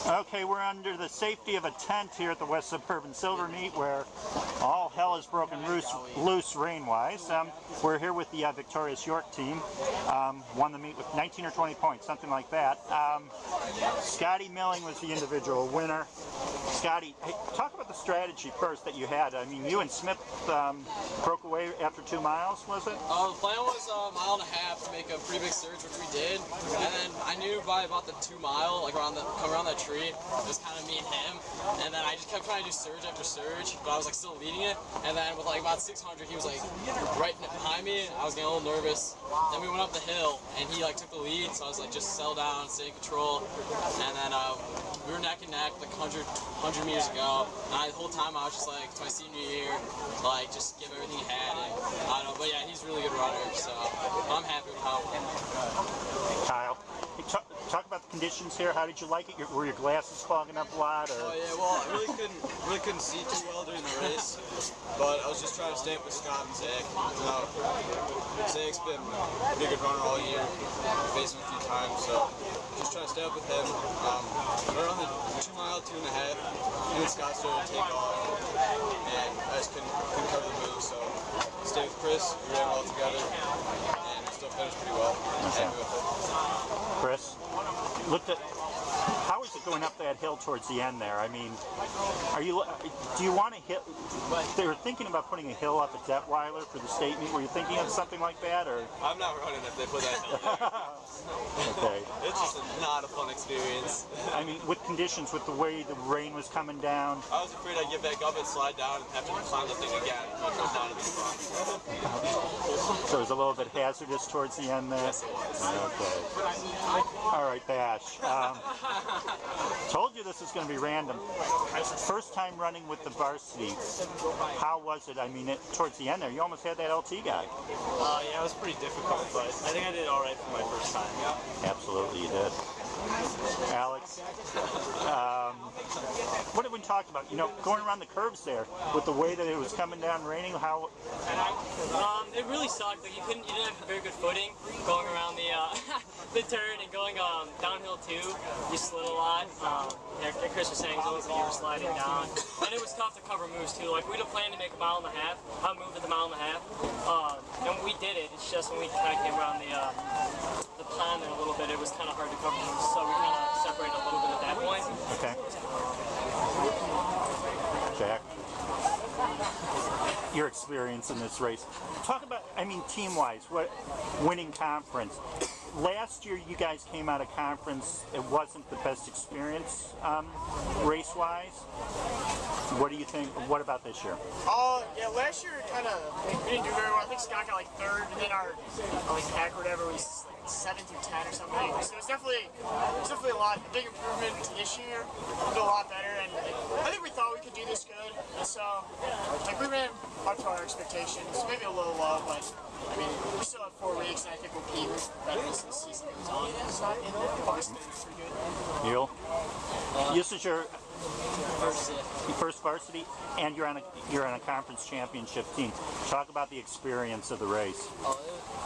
Okay, we're under the safety of a tent here at the WSC-Silver meet where all hell has broken loose rain-wise. We're here with the victorious York team. Won the meet with 19 or 20 points, something like that. Scotty Milling was the individual winner. Scotty, hey, talk about the strategy first that you had. I mean, you and Smith broke away after 2 miles, was it? The plan was a mile and a half to make a pretty big surge, which we did. And then I knew by about the 2 mile, like come around that tree, it was kind of me and him. And then I just kept trying to do surge after surge, but I was like still leading it. And then with like about 600, he was like right behind me. I was getting a little nervous. Then we went up the hill, and he like took the lead. So I was like just settle down, stay in control. And then we were neck and neck like 100 meters ago. And the whole time I was just like, it's my senior year, like just give everything he had. And I don't know, but yeah, he's a really good runner. So I'm happy with how it went. Kyle, talk about the conditions here. How did you like it? Were your glasses fogging up a lot? Or? Oh yeah, well I really couldn't see too well during the race, but I was just trying to stay up with Scott and Zach. Zach's been a pretty good runner all year, faced him a few times, so just trying to stay up with him. Around the 2 mile, 2.5, and then Scott started to take off, and I just couldn't cover the move, so stay with Chris, we ran all together, and we still finished pretty well. Happy with it. Chris, how is it going up that hill towards the end there? I mean, do you want to hit? They were thinking about putting a hill up at Detweiler for the state meet. Were you thinking of something like that, or? I'm not running if they put that hill there. Okay. It's just not a fun experience. I mean, with conditions, with the way the rain was coming down. I was afraid I'd get back up and slide down and have to climb the thing again. But come down to the front. So it was a little bit hazardous towards the end there? Yes, it was. Okay. All right, Bash. Told you this was going to be random. First time running with the varsity. How was it? I mean, towards the end there, you almost had that LT guy. Yeah, it was pretty difficult, but I think I did all right for my first time. Absolutely, you did. Alex, what have we talked about? You know, going around the curves there with the way that it was coming down, raining. How? It really sucked. Like you didn't have very good footing going around the the turn and going downhill too. You slid a lot. Like Chris was saying, it looked like you were sliding down, and it was tough to cover moves too. Like we'd have planned to make a mile and a half, move at the mile and a half, and we did it. It's just when we kind of came around the pond there a little bit, it was kind of hard to cover moves. So we kind of separated a little bit at that point. Okay. Jack, your experience in this race. Talk about, I mean, team-wise, winning conference. Last year, you guys came out of conference. It wasn't the best experience race-wise. What do you think? What about this year? Yeah, last year we didn't do very well. I think Scott got like 3rd, and then our pack or whatever was like 7 through 10 or something. So it's definitely a big improvement to this year. We'll do a lot better, and I think we thought we could do this good. And so we ran up to our expectations, maybe a little low, but I mean we still have 4 weeks, and I think we'll peak better as the season goes on. So probably stay pretty good. Neil, this is your first varsity, and you're on a conference championship team. Talk about the experience of the race.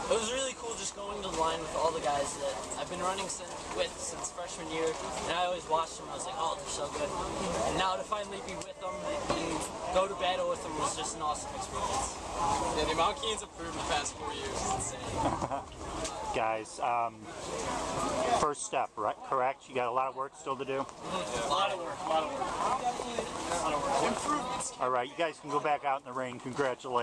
It was really cool just going to the line with all the guys that I've been running since freshman year, and I always watched them. I was like, oh, they're so good. And now to finally be with them and go to battle with them was just an awesome experience. Yeah, the amount Keenan's improved in the past 4 years is insane. Guys, first step, right? Correct? You got a lot of work still to do? A lot of work. Improvements. All right, you guys can go back out in the rain. Congratulations.